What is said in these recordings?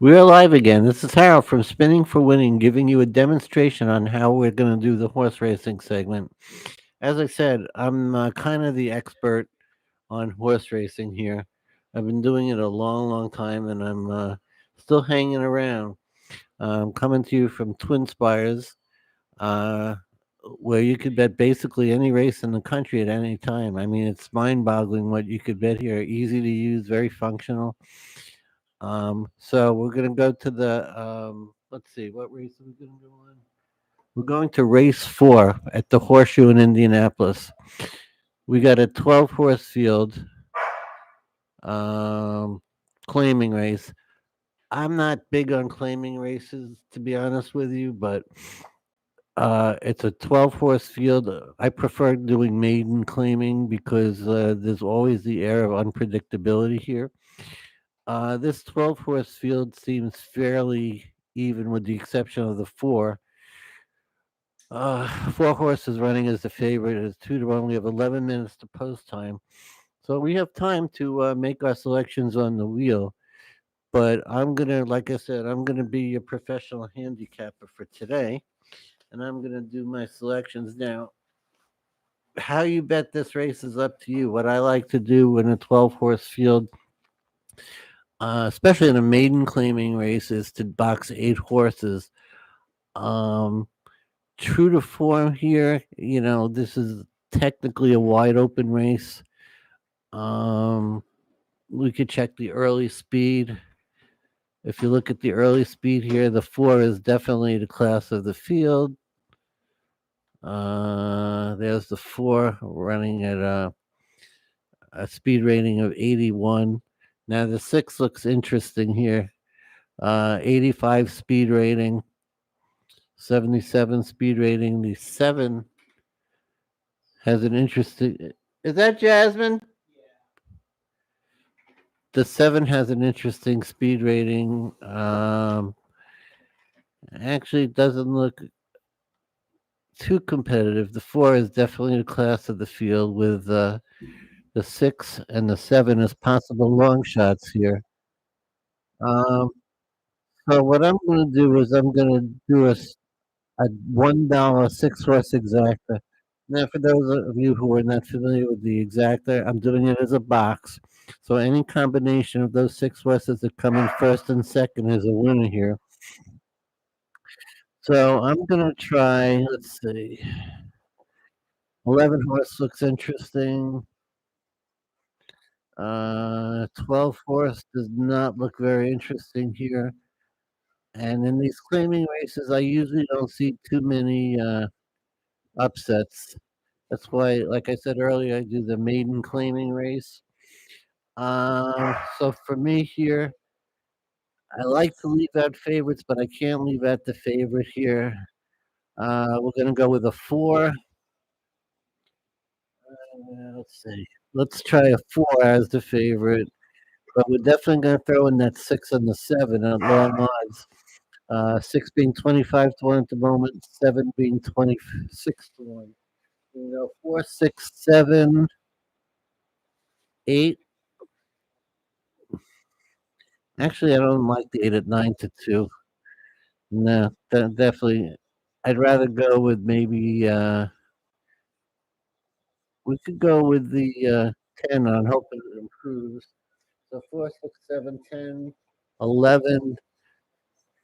We're live again. This is Harold from Spinning for Winning, giving you a demonstration on how we're going to do the horse racing segment. As I said, I'm kind of the expert on horse racing here. I've been doing it a long, long time, and I'm still hanging around. I'm coming to you from Twinspires, uh, where you could bet basically any race in the country at any time. I mean, it's mind-boggling what you could bet here. Easy to use, very functional. So we're gonna go to the let's see, what race are we gonna go on? We're going to race 4 at the Horseshoe in Indianapolis. We got a 12 horse field um claiming race. I'm not big on claiming races, to be honest with you, but it's a 12 horse field. I prefer doing maiden claiming because there's always the air of unpredictability here. This 12 horse field seems fairly even with the exception of the four. Four horses running as the favorite is 2-1. We have 11 minutes to post time. So we have time to make our selections on the wheel. But I'm going to, like I said, I'm going to be your professional handicapper for today. And I'm going to do my selections now. How you bet this race is up to you. What I like to do in a 12 horse field, especially in a maiden claiming race, is to box 8 horses. Um, True to form here, this is technically a wide open race. Um, we could check the early speed. If you look at the early speed here, the 4 is definitely the class of the field. There's the 4 running at a speed rating of 81. Now the 6 looks interesting here. 85 speed rating, 77 speed rating. The 7 has an interesting. Is that Jasmine? The 7 has an interesting speed rating. Actually, it doesn't look too competitive. The 4 is definitely the class of the field with the 6 and the 7 as possible long shots here. Um, so what I'm going to do is I'm going to do a $1 6 horse exacta. Now, for those of you who are not familiar with the exacta, I'm doing it as a box. So any combination of those 6 horses that come in first and second is a winner here. So I'm gonna try. Let's see. 11 horse looks interesting. 12 horse does not look very interesting here. And in these claiming races, I usually don't see too many upsets. That's why, like I said earlier, I do the maiden claiming race. So for me here, I like to leave out favorites, but I can't leave out the favorite here. We're gonna go with a 4. Let's see. Let's try a 4 as the favorite, but we're definitely gonna throw in that 6 and the 7 at long odds. 6 being 25-1 at the moment, 7 being 26-1. 4, 6, 7, 8. Actually, I don't like the 8 at 9-2. No, definitely. I'd rather go with maybe. We could go with the 10 on hoping it improves. So 4, 6, 7, 10, 11,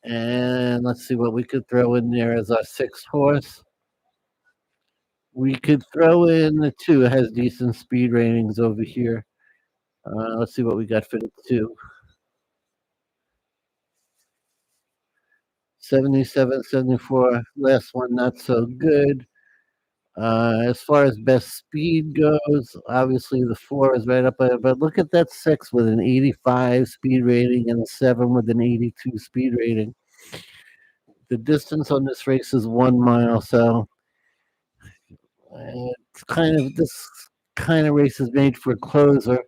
and let's see what we could throw in there as our 6 horse. We could throw in the 2. It has decent speed ratings over here. Let's see what we got for the 2. 77, 74. Last one, not so good. As far as best speed goes, obviously the 4 is right up there, but look at that 6 with an 85 speed rating and a 7 with an 82 speed rating. The distance on this race is 1 mile, so it's kind of this kind of race is made for a closer.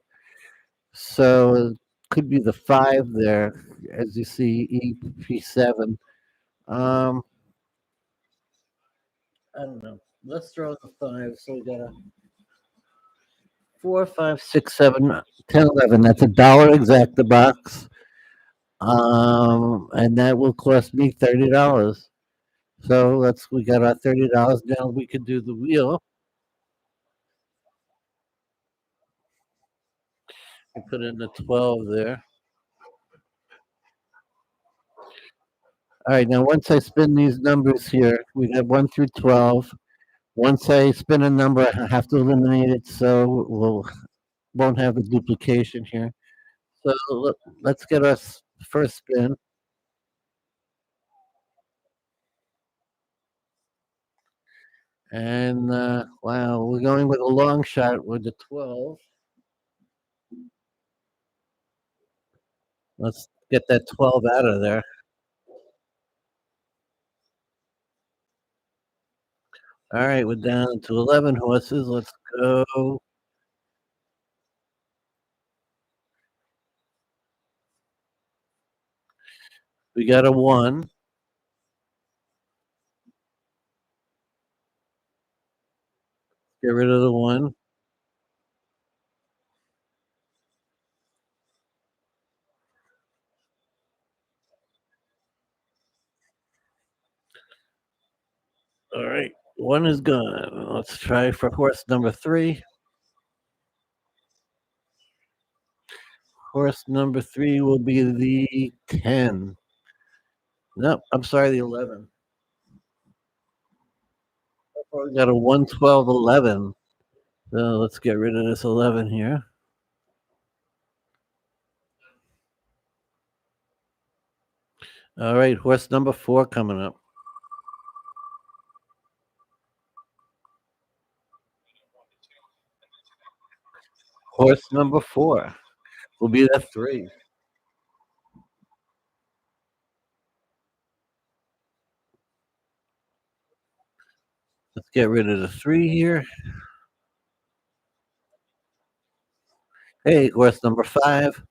So it could be the 5 there, as you see, EP7. I don't know. Let's throw the 5. So we got a 4, 5, 6, 7, 10, 11. That's $1 exact the box. And that will cost me $30. So we got our $30. Now we can do the wheel. We put in the 12 there. All right, now once I spin these numbers here, we got 1 through 12. Once I spin a number, I have to eliminate it so won't have a duplication here. So let's get our first spin. And wow, we're going with a long shot with the 12. Let's get that 12 out of there. All right, we're down to 11 horses. Let's go. We got a 1. Get rid of the 1. All right, 1 is gone. Let's try for horse number 3. Horse number 3 will be the 10. Nope, I'm sorry, the 11. We got a 1, 12, 11. So let's get rid of this 11 here. All right, horse number 4 coming up. Horse number 4 will be the 3. Let's get rid of the 3 here. Hey, horse number 5.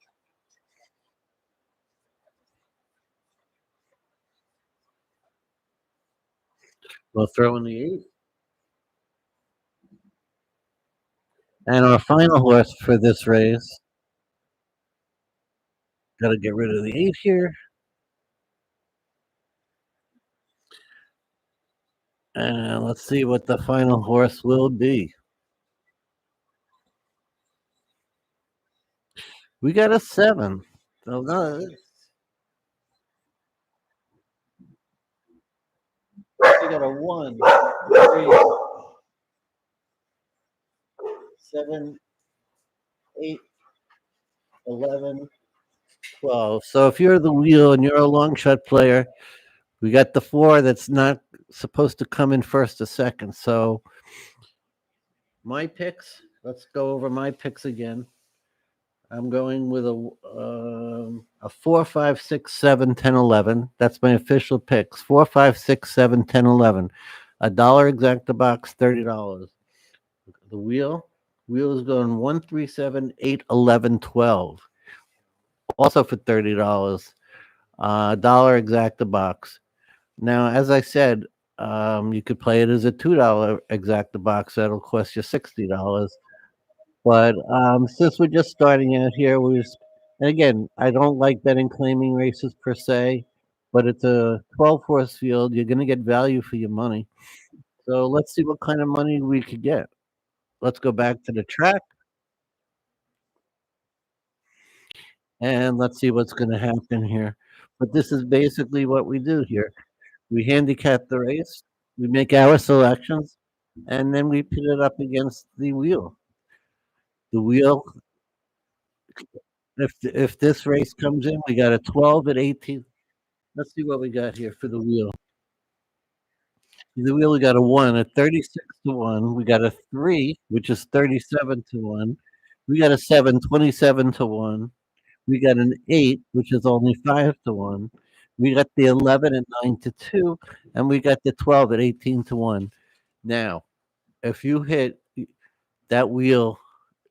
We'll throw in the 8. And our final horse for this race. Got to get rid of the 8 here. And let's see what the final horse will be. We got a 7. So no, we got a 1, 3, 7, 8, 11, 12. So if you're the wheel and you're a long shot player, we got the 4 that's not supposed to come in first or second. So my picks, let's go over my picks again. I'm going with a 4, 5, 6, 7, 10, 11. That's my official picks. 4, 5, 6, 7, 10, 11. $1 exacta box, $30. The wheel is going 1, 3, 7, 8, 11, 12. Also for $30. $1 exacta box. Now, as I said, you could play it as a $2 exacta box. That'll cost you $60. But since we're just starting out here, and again, I don't like betting claiming races per se, but it's a 12 horse field. You're going to get value for your money. So let's see what kind of money we could get. Let's go back to the track and let's see what's going to happen here. But this is basically what we do here. We handicap the race, we make our selections, and then we put it up against the wheel. The wheel, if this race comes in, we got a 12 at 18. Let's see what we got here for the wheel. The wheel, we got a 1 at 36 to 1. We got a 3, which is 37 to 1. We got a 7, 27 to 1. We got an 8, which is only 5 to 1. We got the 11 at 9 to 2. And we got the 12 at 18 to 1. Now, if you hit that wheel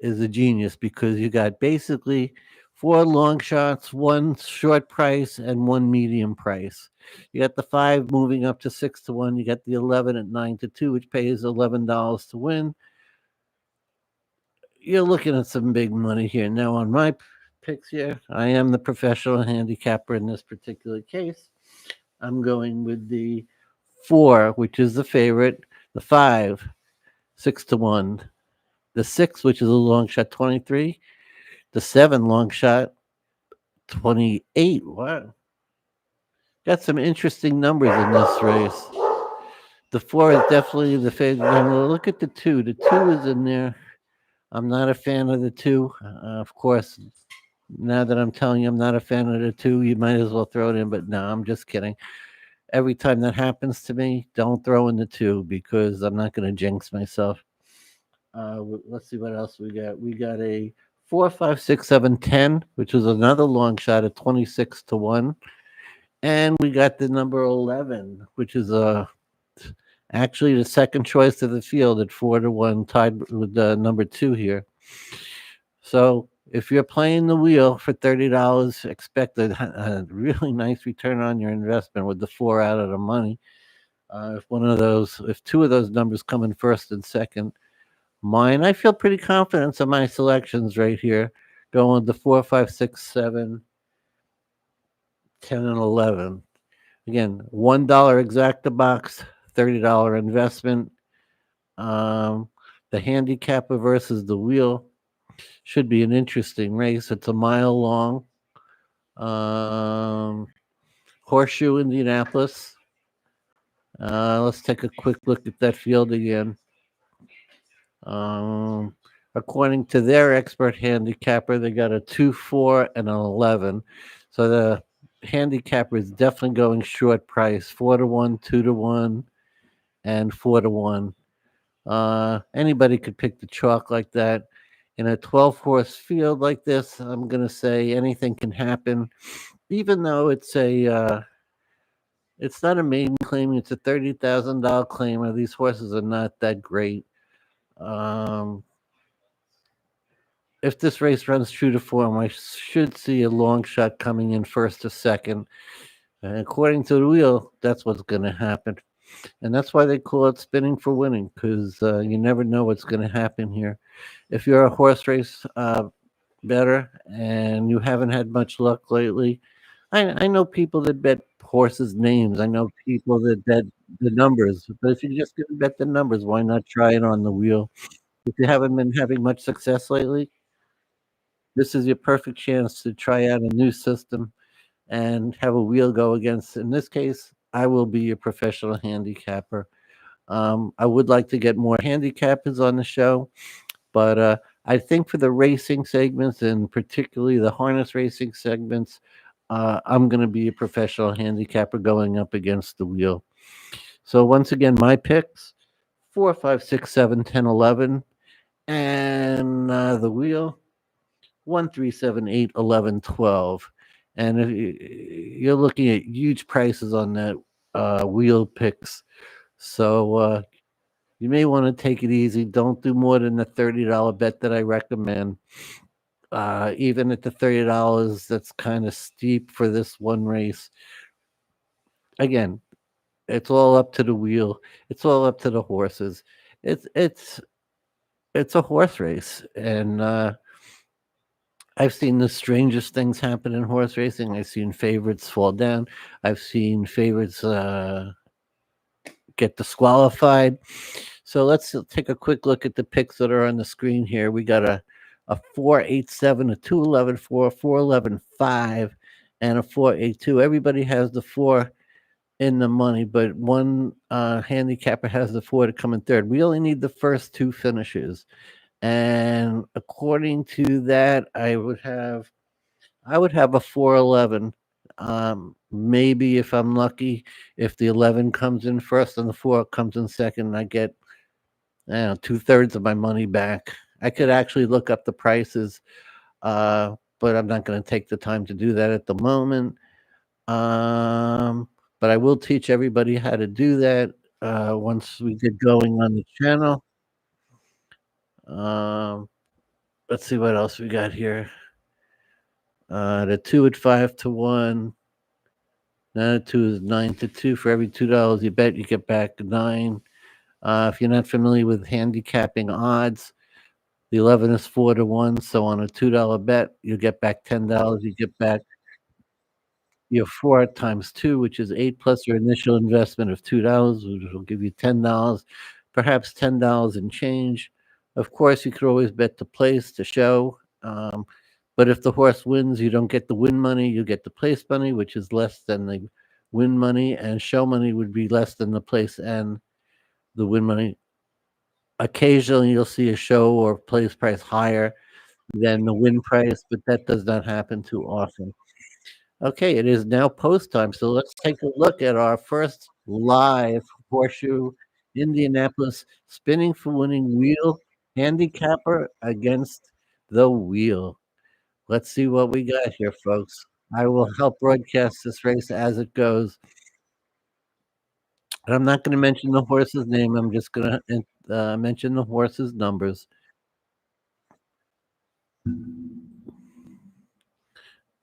is a genius because you got basically 4 long shots, 1 short price, and 1 medium price. You got the 5 moving up to 6 to 1. You got the 11 at 9 to 2, which pays $11 to win. You're looking at some big money here. Now, on my picks here. I am the professional handicapper in this particular case. I'm going with the four, which is the favorite, the five, 6 to 1, the six, which is a long shot, 23, the seven, long shot, 28. Wow. Got some interesting numbers in this race. The four is definitely the favorite. Now look at the two. The two is in there. I'm not a fan of the two. Of course, now that I'm telling you I'm not a fan of the two, you might as well throw it in. But no, I'm just kidding. Every time that happens to me, don't throw in the two because I'm not going to jinx myself. Let's see what else we got. We got a 4, 5, 6, 7, 10, which is another long shot at 26 to 1. And we got the number 11, which is actually the second choice of the field at 4 to 1, tied with the number two here. So if you're playing the wheel for $30, expect a really nice return on your investment with the four out of the money. If two of those numbers come in first and second, I feel pretty confident in my selections right here, going with the 4, 5, 6, 7, 10, and 11. Again, $1 exacta box, $30 investment. Um, the handicapper versus the wheel should be an interesting race. It's a mile long. Um, Horseshoe, Indianapolis. Let's take a quick look at that field again. Um, According to their expert handicapper, they got a 2, 4, and an 11. So the handicapper is definitely going short price, 4 to 1, 2 to 1, and 4 to 1. Anybody could pick the chalk like that. In a 12 horse field like this, I'm going to say anything can happen, even though it's not a maiden claim, it's a $30,000 claim. Or these horses are not that great. Um, if this race runs true to form, I should see a long shot coming in first or second. And according to the wheel, that's what's going to happen. And that's why they call it spinning for winning, because you never know what's going to happen here. If you're a horse race better and you haven't had much luck lately, I know people that bet horses' names. I know people that bet the numbers. But if you're just going to bet the numbers, why not try it on the wheel? If you haven't been having much success lately, this is your perfect chance to try out a new system and have a wheel go against. In this case, I will be your professional handicapper. I would like to get more handicappers on the show, but I think for the racing segments and particularly the harness racing segments, I'm going to be a professional handicapper going up against the wheel. So once again, my picks 4, 5, 6, 7, 10, 11, and the wheel 1, 3, 7, 8, 11, 12. And if you're looking at huge prices on that wheel picks. So you may want to take it easy. Don't do more than the $30 bet that I recommend. Even at the $30, that's kind of steep for this one race. Again, it's all up to the wheel. It's all up to the horses. It's it's it's a horse race, and I've seen the strangest things happen in horse racing. I've seen favorites fall down. I've seen favorites get disqualified. So let's take a quick look at the picks that are on the screen here. We got a 4, 8, 7, a 2, 11, 4, 4, 11, 5, and a 4, 8, 2. Everybody has the four in the money, but one handicapper has the four to come in third. We only need the first two finishes. And according to that, I would have a 4, 11. Maybe if I'm lucky, if the 11 comes in first and the four comes in second, I get 2/3 of my money back. I could actually look up the prices, but I'm not going to take the time to do that at the moment. Um, but I will teach everybody how to do that once we get going on the channel. Um, let's see what else we got here. The two at 5 to 1. Now two is 9 to 2. For every $2 you bet, you get back 9. If you're not familiar with handicapping odds, The 11 is 4-1. So on a $2 bet, you get back $10. You get back your 4 times 2, which is 8 plus your initial investment of $2, which will give you $10, perhaps $10 and change. Of course, you could always bet the place, the show. But if the horse wins, you don't get the win money. You get the place money, which is less than the win money, and show money would be less than the place and the win money. Occasionally, you'll see a show or place price higher than the win price, but that does not happen too often. Okay, it is now post time, so let's take a look at our first live Horseshoe Indianapolis spinning for winning wheel handicapper against the wheel. Let's see what we got here, folks. I will help broadcast this race as it goes. And I'm not going to mention the horse's name. I'm just going to mention the horse's numbers.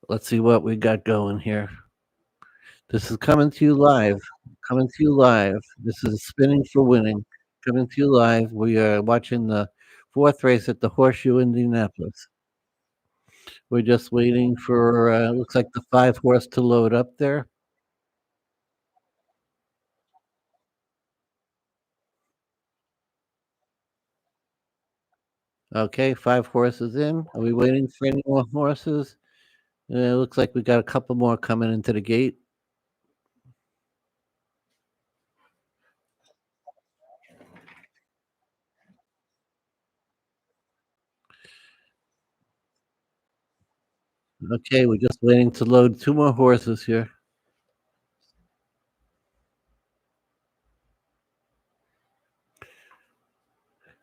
Let's see what we got going here. This is coming to you live. Coming to you live. This is spinning for winning. Coming to you live. We are watching the fourth race at the Horseshoe Indianapolis. We're just waiting for looks like the 5 horse to load up there. Okay, 5 horses in. Are we waiting for any more horses? It looks like we got a couple more coming into the gate. Okay, we're just waiting to load 2 more horses here.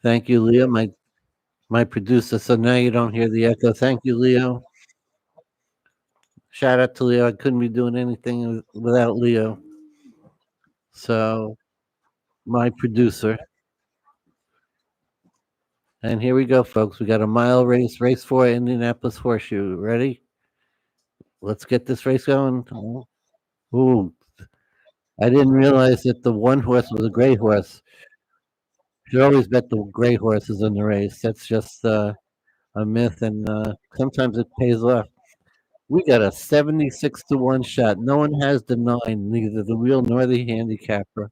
Thank you, Leo, my producer. So now you don't hear the echo. Thank you, Leo. Shout out to Leo. I couldn't be doing anything without Leo. So, my producer. And here we go, folks. We got a mile race, race 4, Indianapolis Horseshoe. Ready? Let's get this race going. Ooh, I didn't realize that the one horse was a gray horse. You always bet the gray horses in the race. That's just a myth, and sometimes it pays off. We got a 76-1 shot. No one has the 9, neither the wheel nor the handicapper.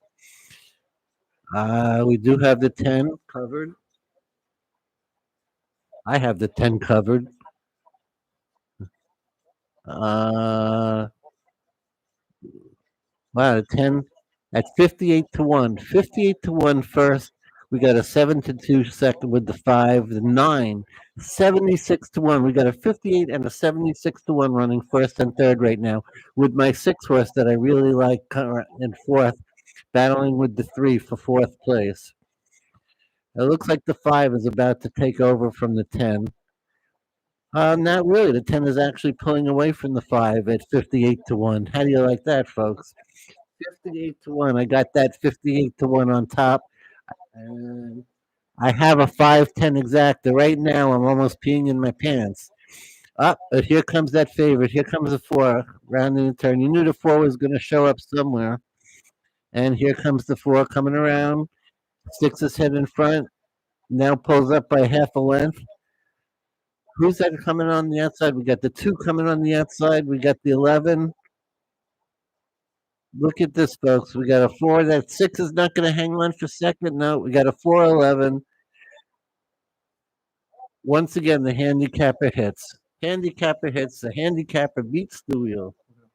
We do have the 10 covered. I have the 10 covered. Wow, the 10 at 58-1. 58-1 first. We got a 7-2 second with the 5, the 9, 76-1. We got a 58 and a 76-1 running first and third right now with my 6 horse that I really like in fourth, battling with the 3 for fourth place. It looks like the 5 is about to take over from the 10. Not really. The 10 is actually pulling away from the 5 at 58-1. How do you like that, folks? 58-1. I got that 58-1 on top. And I have a 5-10 exacta. Right now, I'm almost peeing in my pants. But here comes that favorite. Here comes the 4, rounding the turn. You knew the 4 was going to show up somewhere. And here comes the 4 coming around, sticks his head in front, now pulls up by half a length. Who's that coming on the outside? We got the 2 coming on the outside. We got the 11. Look at this, folks. We got a 4. That 6 is not going to hang on for second. No, we got a 4-11. Once again, the handicapper hits. Handicapper hits. The handicapper beats the wheel. Because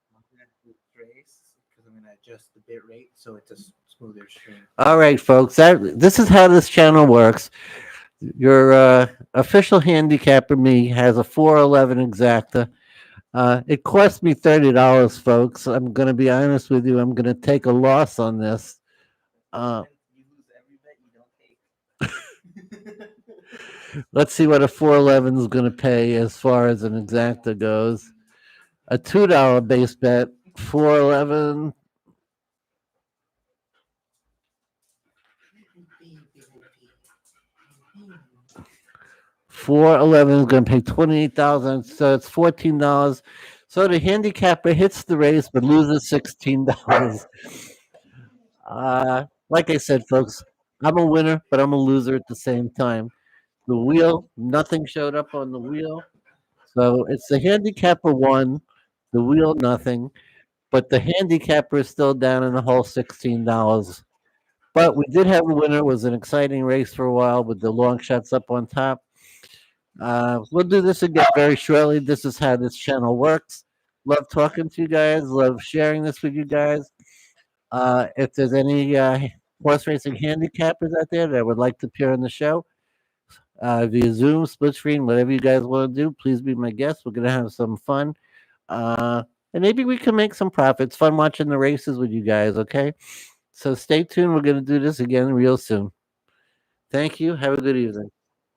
I'm going to adjust the bit rate so it's a smoother stream. All right, folks. This is how this channel works. Your official handicapper, me, has a 4-11 exacta. It cost me $30, folks. I'm going to be honest with you. I'm going to take a loss on this. You lose every bet you don't take. Let's see what a 4-11 is going to pay as far as an exacta goes. A $2 base bet, 4-11. $4-11 is going to pay $28,000, so it's $14. So the handicapper hits the race but loses $16. Like I said, folks, I'm a winner, but I'm a loser at the same time. The wheel, nothing showed up on the wheel. So it's the handicapper one, the wheel nothing, but the handicapper is still down in the hole $16. But we did have a winner. It was an exciting race for a while with the long shots up on top. We'll do this again very shortly. This is how this channel works. Love talking to you guys. Love sharing this with you guys. If there's any horse racing handicappers out there that would like to appear on the show, via Zoom, split screen, whatever you guys want to do, please be my guest. We're gonna have some fun, uh, and maybe we can make some profits. Fun watching the races with you guys. Okay, so stay tuned. We're gonna do this again real soon. Thank you. Have a good evening.